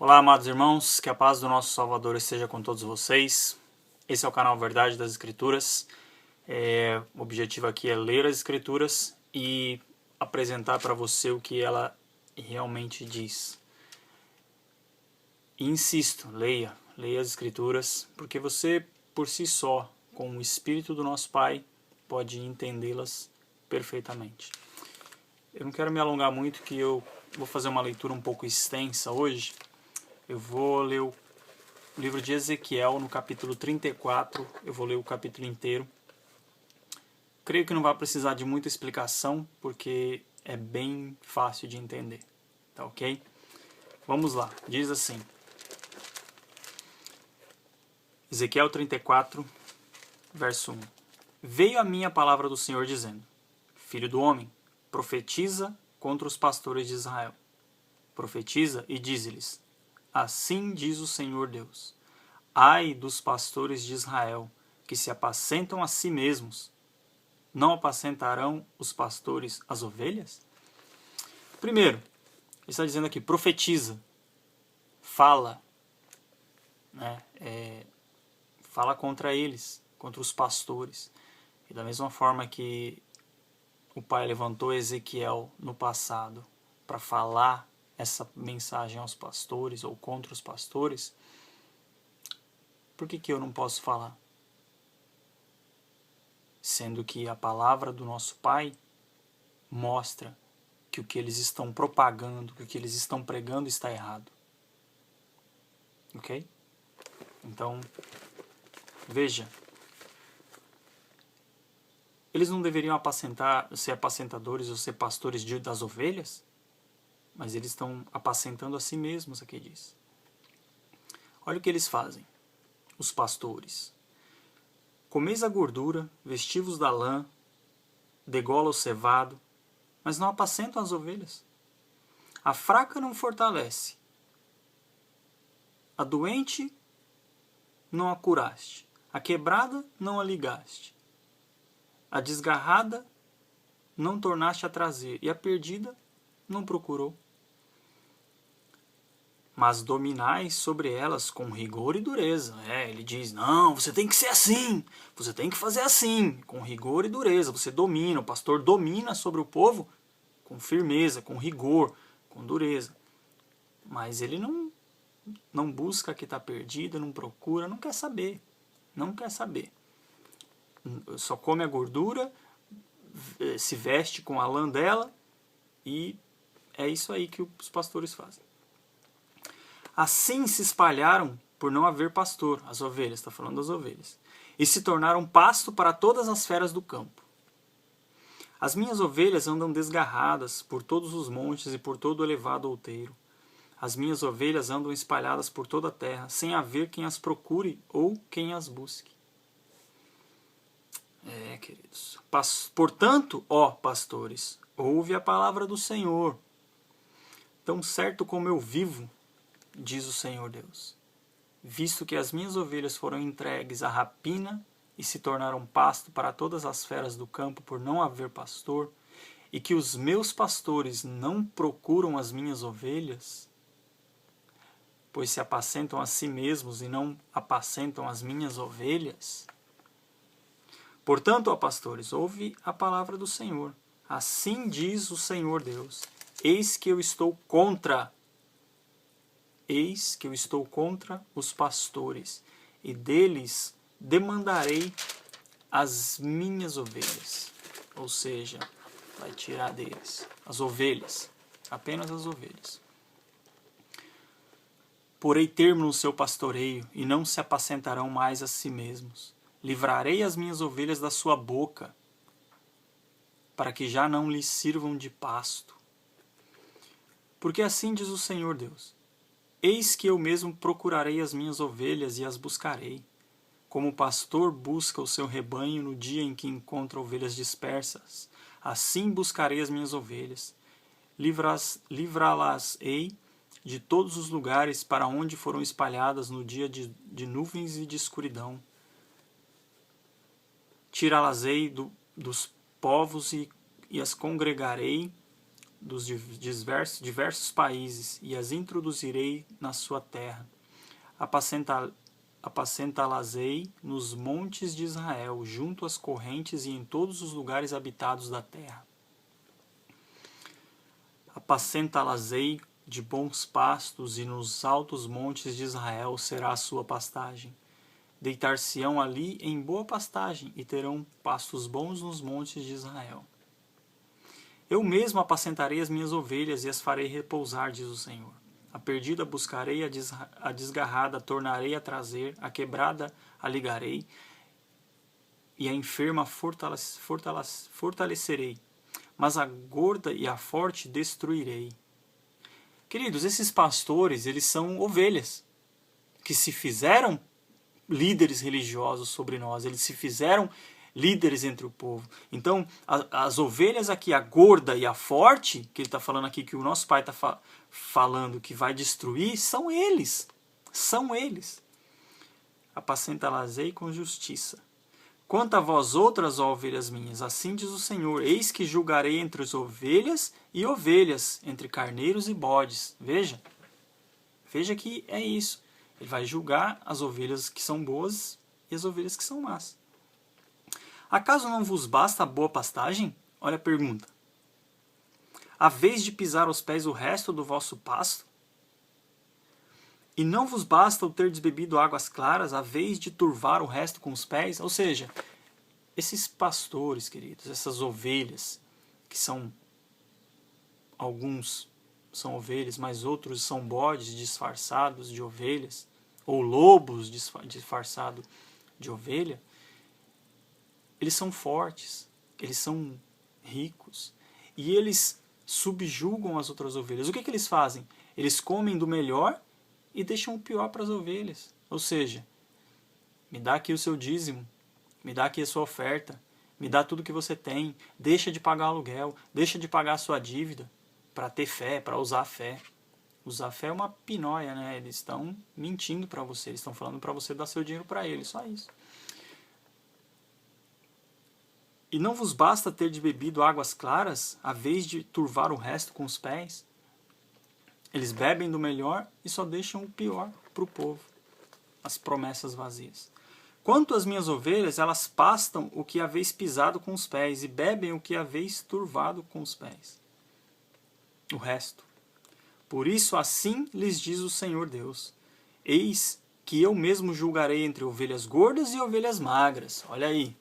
Olá, amados irmãos, que a paz do nosso Salvador esteja com todos vocês. Esse é o canal Verdade das Escrituras. O objetivo aqui é ler as Escrituras e apresentar para você o que ela realmente diz. E insisto, leia as Escrituras, porque você, por si só, com o Espírito do nosso Pai, pode entendê-las perfeitamente. Eu não quero me alongar muito, que eu vou fazer uma leitura um pouco extensa hoje. Eu vou ler o livro de Ezequiel, no capítulo 34, eu vou ler o capítulo inteiro. Creio que não vai precisar de muita explicação, porque é bem fácil de entender, tá ok? Vamos lá, diz assim, Ezequiel 34, verso 1. Veio a mim a palavra do Senhor dizendo, Filho do homem, profetiza contra os pastores de Israel. Profetiza e dize-lhes, assim diz o Senhor Deus, ai dos pastores de Israel, que se apacentam a si mesmos, não apacentarão os pastores as ovelhas? Primeiro, ele está dizendo aqui, profetiza, fala, né? Fala contra eles, contra os pastores. E da mesma forma que o Pai levantou Ezequiel no passado para falar essa mensagem aos pastores ou contra os pastores, por que eu não posso falar? Sendo que a palavra do nosso Pai mostra que o que eles estão propagando, que o que eles estão pregando está errado. Ok? Então, veja, eles não deveriam ser apacentadores ou ser pastores das ovelhas? Mas eles estão apacentando a si mesmos, aqui diz. Olha o que eles fazem, os pastores. Comeis a gordura, vestivos da lã, degola o cevado, mas não apacentam as ovelhas. A fraca não fortalece, a doente não a curaste, a quebrada não a ligaste, a desgarrada não tornaste a trazer, e a perdida não procurou. Mas dominais sobre elas com rigor e dureza. Ele diz, não, você tem que ser assim, você tem que fazer assim, com rigor e dureza. Você domina, o pastor domina sobre o povo com firmeza, com rigor, com dureza. Mas ele não busca que está perdido, não procura, não quer saber. Não quer saber. Só come a gordura, se veste com a lã dela, e é isso aí que os pastores fazem. Assim se espalharam por não haver pastor, as ovelhas, está falando das ovelhas, e se tornaram pasto para todas as feras do campo. As minhas ovelhas andam desgarradas por todos os montes e por todo o elevado outeiro. As minhas ovelhas andam espalhadas por toda a terra, sem haver quem as procure ou quem as busque. Queridos. Portanto, ó pastores, ouve a palavra do Senhor. Tão certo como eu vivo, diz o Senhor Deus, visto que as minhas ovelhas foram entregues à rapina e se tornaram pasto para todas as feras do campo por não haver pastor, e que os meus pastores não procuram as minhas ovelhas, pois se apacentam a si mesmos e não apacentam as minhas ovelhas. Portanto, ó pastores, ouve a palavra do Senhor. Assim diz o Senhor Deus, eis que eu estou contra os pastores, e deles demandarei as minhas ovelhas. Ou seja, vai tirar deles as ovelhas, apenas as ovelhas. Porei termo no seu pastoreio, e não se apacentarão mais a si mesmos. Livrarei as minhas ovelhas da sua boca, para que já não lhes sirvam de pasto. Porque assim diz o Senhor Deus, eis que eu mesmo procurarei as minhas ovelhas e as buscarei, como o pastor busca o seu rebanho no dia em que encontra ovelhas dispersas. Assim buscarei as minhas ovelhas, livrá-las-ei de todos os lugares para onde foram espalhadas no dia de nuvens e de escuridão. Tirá-las-ei dos povos e as congregarei dos diversos países e as introduzirei na sua terra. Apacentá-las-ei nos montes de Israel, junto às correntes e em todos os lugares habitados da terra. Apacentá-las-ei de bons pastos, e nos altos montes de Israel será a sua pastagem. Deitar-se-ão ali em boa pastagem, e terão pastos bons nos montes de Israel. Eu mesmo apacentarei as minhas ovelhas e as farei repousar, diz o Senhor. A perdida buscarei, a desgarrada tornarei a trazer, a quebrada a ligarei, e a enferma fortalecerei, mas a gorda e a forte destruirei. Queridos, esses pastores, eles são ovelhas, que se fizeram líderes religiosos sobre nós, eles se fizeram líderes entre o povo. Então, as ovelhas aqui, a gorda e a forte, que ele está falando aqui, que o nosso pai está falando que vai destruir, são eles. São eles. Apacentá-las-ei com justiça. Quanto a vós outras, ó ovelhas minhas, assim diz o Senhor, eis que julgarei entre as ovelhas e ovelhas, entre carneiros e bodes. Veja que é isso. Ele vai julgar as ovelhas que são boas e as ovelhas que são más. Acaso não vos basta a boa pastagem? Olha a pergunta. A vez de pisar aos pés o resto do vosso pasto? E não vos basta o terdes bebido águas claras, a vez de turvar o resto com os pés? Ou seja, esses pastores, queridos, essas ovelhas, que são, alguns são ovelhas, mas outros são bodes disfarçados de ovelhas, ou lobos disfarçados de ovelha, eles são fortes, eles são ricos, e eles subjugam as outras ovelhas. O que eles fazem? Eles comem do melhor e deixam o pior para as ovelhas. Ou seja, me dá aqui o seu dízimo, me dá aqui a sua oferta, me dá tudo que você tem, deixa de pagar aluguel, deixa de pagar a sua dívida, para ter fé, para usar a fé. Usar fé é uma pinóia, né? Eles estão mentindo para você, eles estão falando para você dar seu dinheiro para eles, só isso. E não vos basta ter de bebido águas claras, a vez de turvar o resto com os pés? Eles bebem do melhor e só deixam o pior para o povo, as promessas vazias. Quanto às minhas ovelhas, elas pastam o que haveis pisado com os pés, e bebem o que haveis turvado com os pés. O resto. Por isso assim lhes diz o Senhor Deus, eis que eu mesmo julgarei entre ovelhas gordas e ovelhas magras. Olha aí.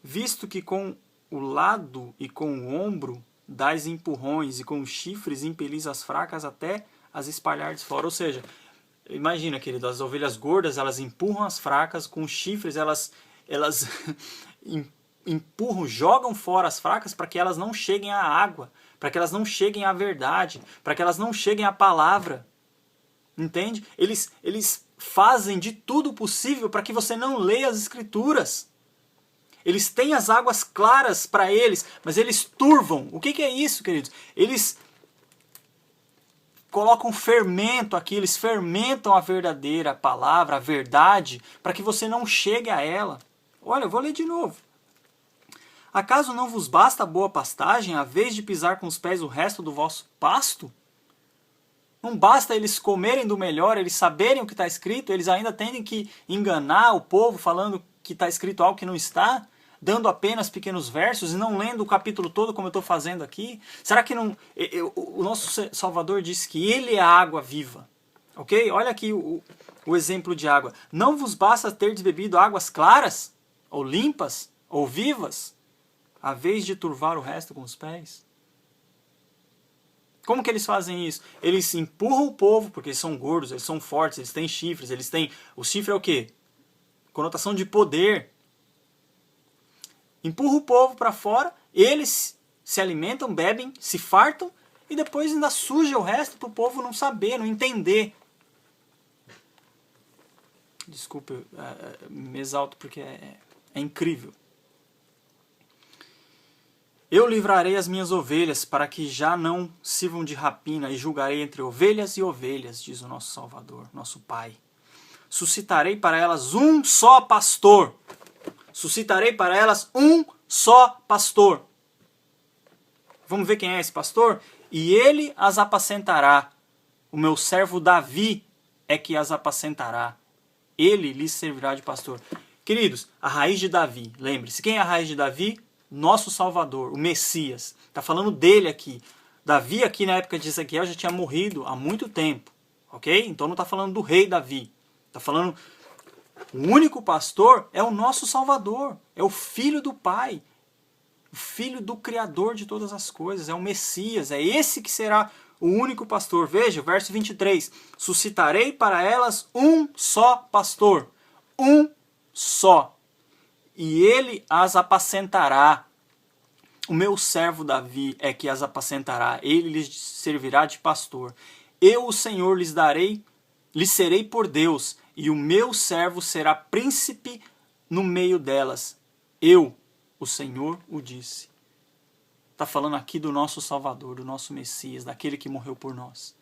Visto que com o lado e com o ombro dais empurrões, e com os chifres impelis as fracas até as espalhardes fora. Ou seja, imagina, querido, as ovelhas gordas, elas empurram as fracas, com os chifres elas empurram, jogam fora as fracas para que elas não cheguem à água, para que elas não cheguem à verdade, para que elas não cheguem à palavra. Entende? Eles fazem de tudo possível para que você não leia as Escrituras. Eles têm as águas claras para eles, mas eles turvam. O que é isso, queridos? Eles colocam fermento aqui, eles fermentam a verdadeira palavra, a verdade, para que você não chegue a ela. Olha, eu vou ler de novo. Acaso não vos basta a boa pastagem, a vez de pisar com os pés o resto do vosso pasto? Não basta eles comerem do melhor, eles saberem o que está escrito, eles ainda têm que enganar o povo falando que está escrito algo que não está, dando apenas pequenos versos e não lendo o capítulo todo como eu estou fazendo aqui? Será que não? O nosso Salvador disse que Ele é a água viva. Ok? Olha aqui o exemplo de água. Não vos basta ter bebido águas claras, ou limpas, ou vivas, a vez de turvar o resto com os pés? Como que eles fazem isso? Eles empurram o povo, porque eles são gordos, eles são fortes, eles têm chifres, eles têm... O chifre é o quê? Conotação de poder. Empurra o povo para fora, eles se alimentam, bebem, se fartam, e depois ainda suja o resto para o povo não saber, não entender. Desculpa, me exalto porque é incrível. Eu livrarei as minhas ovelhas para que já não sirvam de rapina, e julgarei entre ovelhas e ovelhas, diz o nosso Salvador, nosso Pai. Suscitarei para elas um só pastor. Suscitarei para elas um só pastor. Vamos ver quem é esse pastor? E ele as apacentará. O meu servo Davi é que as apacentará. Ele lhes servirá de pastor. Queridos, a raiz de Davi, lembre-se, quem é a raiz de Davi? Nosso Salvador, o Messias. Está falando dele aqui. Davi aqui na época de Ezequiel já tinha morrido há muito tempo. Ok? Então não está falando do rei Davi. Está falando... O único pastor é o nosso Salvador. É o Filho do Pai. O Filho do Criador de todas as coisas. É o Messias. É esse que será o único pastor. Veja, verso 23. Suscitarei para elas um só pastor. Um só. E ele as apacentará. O meu servo Davi é que as apacentará. Ele lhes servirá de pastor. Eu, o Senhor, lhes serei por Deus. E o meu servo será príncipe no meio delas. Eu, o Senhor, o disse. Está falando aqui do nosso Salvador, do nosso Messias, daquele que morreu por nós.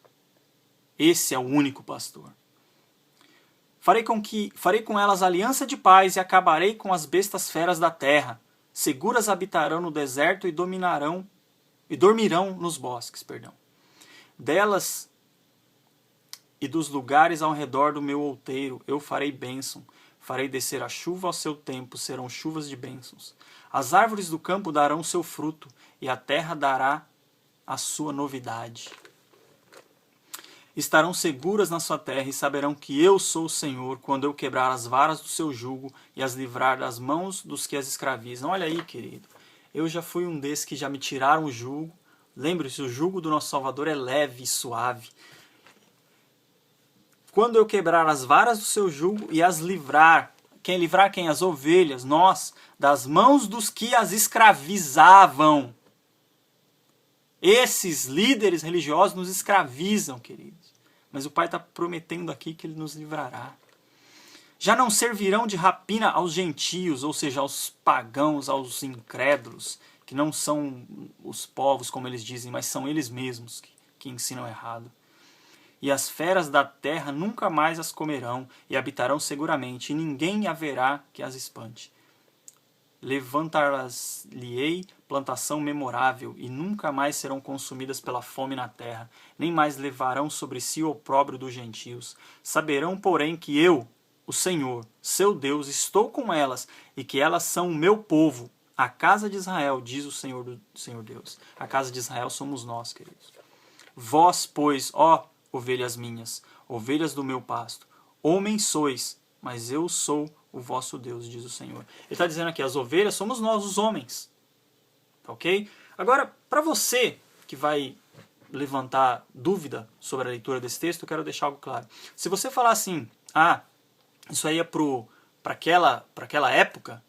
Esse é o único pastor. Farei com elas aliança de paz e acabarei com as bestas feras da terra. Seguras habitarão no deserto e dormirão nos bosques. Delas e dos lugares ao redor do meu outeiro eu farei bênção. Farei descer a chuva ao seu tempo, serão chuvas de bênçãos. As árvores do campo darão seu fruto, e a terra dará a sua novidade. Estarão seguras na sua terra, e saberão que eu sou o Senhor, quando eu quebrar as varas do seu jugo, e as livrar das mãos dos que as escravizam. Olha aí, querido, eu já fui um desses que já me tiraram o jugo. Lembre-se, o jugo do nosso Salvador é leve e suave. Quando eu quebrar as varas do seu jugo e as livrar, quem livrar quem? As ovelhas, nós, das mãos dos que as escravizavam. Esses líderes religiosos nos escravizam, queridos. Mas o Pai está prometendo aqui que Ele nos livrará. Já não servirão de rapina aos gentios, ou seja, aos pagãos, aos incrédulos, que não são os povos, como eles dizem, mas são eles mesmos que ensinam errado. E as feras da terra nunca mais as comerão, e habitarão seguramente, e ninguém haverá que as espante. Levantar-las-lhe-ei plantação memorável, e nunca mais serão consumidas pela fome na terra, nem mais levarão sobre si o opróbrio dos gentios. Saberão, porém, que eu, o Senhor, seu Deus, estou com elas, e que elas são o meu povo, a casa de Israel, diz o Senhor Deus. A casa de Israel somos nós, queridos. Vós, pois, ó ovelhas minhas, ovelhas do meu pasto, homens sois, mas eu sou o vosso Deus, diz o Senhor. Ele está dizendo aqui, as ovelhas somos nós, os homens. Ok? Agora, para você que vai levantar dúvida sobre a leitura desse texto, eu quero deixar algo claro. Se você falar assim, isso aí é para aquela época,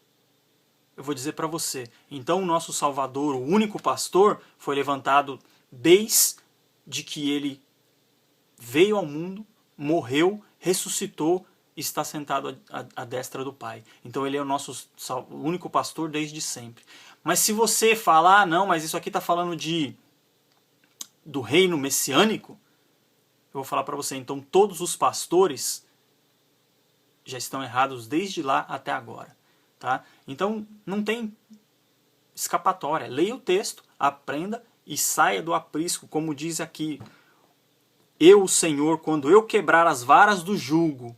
eu vou dizer para você, então o nosso Salvador, o único pastor, foi levantado desde que ele veio ao mundo, morreu, ressuscitou e está sentado à destra do Pai. Então ele é o nosso único pastor desde sempre. Mas se você falar, não, mas isso aqui está falando do reino messiânico, eu vou falar para você, então todos os pastores já estão errados desde lá até agora. Tá? Então não tem escapatória. Leia o texto, aprenda e saia do aprisco, como diz aqui. Eu, o Senhor, quando eu quebrar as varas do jugo,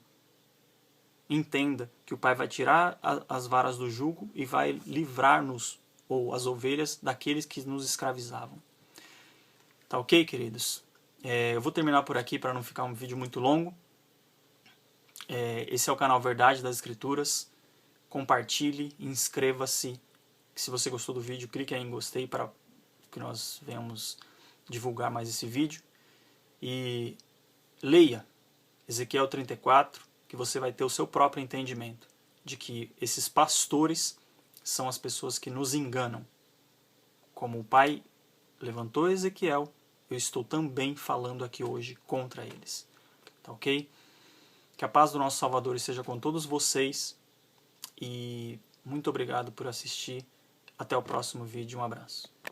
entenda que o Pai vai tirar as varas do jugo e vai livrar-nos, ou as ovelhas, daqueles que nos escravizavam. Tá ok, queridos? Eu vou terminar por aqui para não ficar um vídeo muito longo. Esse é o canal Verdade das Escrituras. Compartilhe, inscreva-se. Se você gostou do vídeo, clique aí em gostei para que nós venhamos divulgar mais esse vídeo. E leia Ezequiel 34, que você vai ter o seu próprio entendimento de que esses pastores são as pessoas que nos enganam. Como o Pai levantou Ezequiel, eu estou também falando aqui hoje contra eles. Tá ok? Que a paz do nosso Salvador esteja com todos vocês. E muito obrigado por assistir. Até o próximo vídeo. Um abraço.